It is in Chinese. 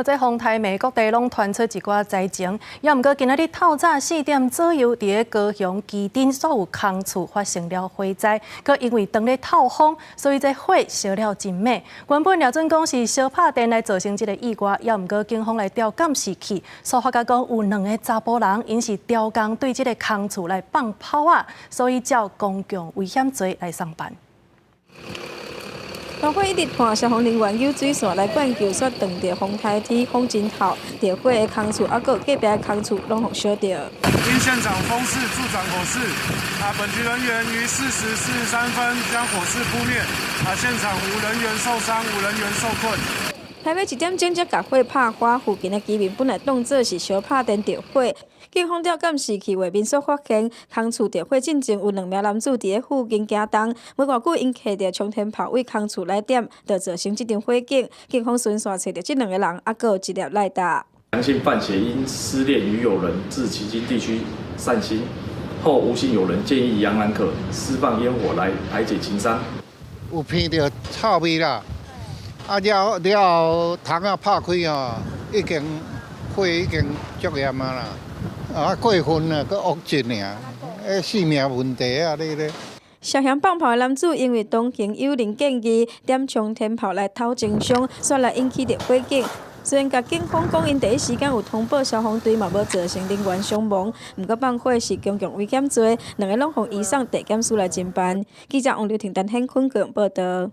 在丰台美各地拢传出一寡灾情，也毋过今仔日透早4点左右，伫高雄基镇所有空厝发生了火灾，佮因为当咧透风，所以这火烧了真猛。原本了准讲是烧拍电来造成这个意外，也毋过警方来调监视器，所发觉讲有2个查甫人，因是调工对这个空厝来放炮啊，所以照公共危险罪来上班。 大火一直看消防人员用水线来灌救，煞断着丰台梯风真后，着火的空厝，还有隔壁的空厝拢互烧着。因现场风势助长火势，本局人员于4时43分将火势扑灭，现场无人员受伤，无人员受困。 台北1点钟才甲火拍花，附近的居民本来当作是烧拍电着火，警方调监视器画面所发现，空厝着火进前有2名男子伫咧附近行动，没偌久因摕着冲天炮为空厝来点，就造成这场火警。警方顺线找到这2个人，还有一粒赖达。阳性犯嫌因失恋女友人至旗津地区散心后，无心友人建议杨兰可释放烟火来排解情伤。有闻到臭味啦。 了窗啊拍开哦，火已经足严啊啦，过分啊，佮恶质尔，性命问题啊，你咧。涉嫌放炮的男子因为当行有人建议点冲天炮来讨情伤，煞来引起着火警。虽然甲警方讲因第一时间有通报消防队，嘛无造成人员伤亡，不过放火是公共危险罪，2个拢互移送地检署来侦办。记者王刘婷、陈显坤个报道。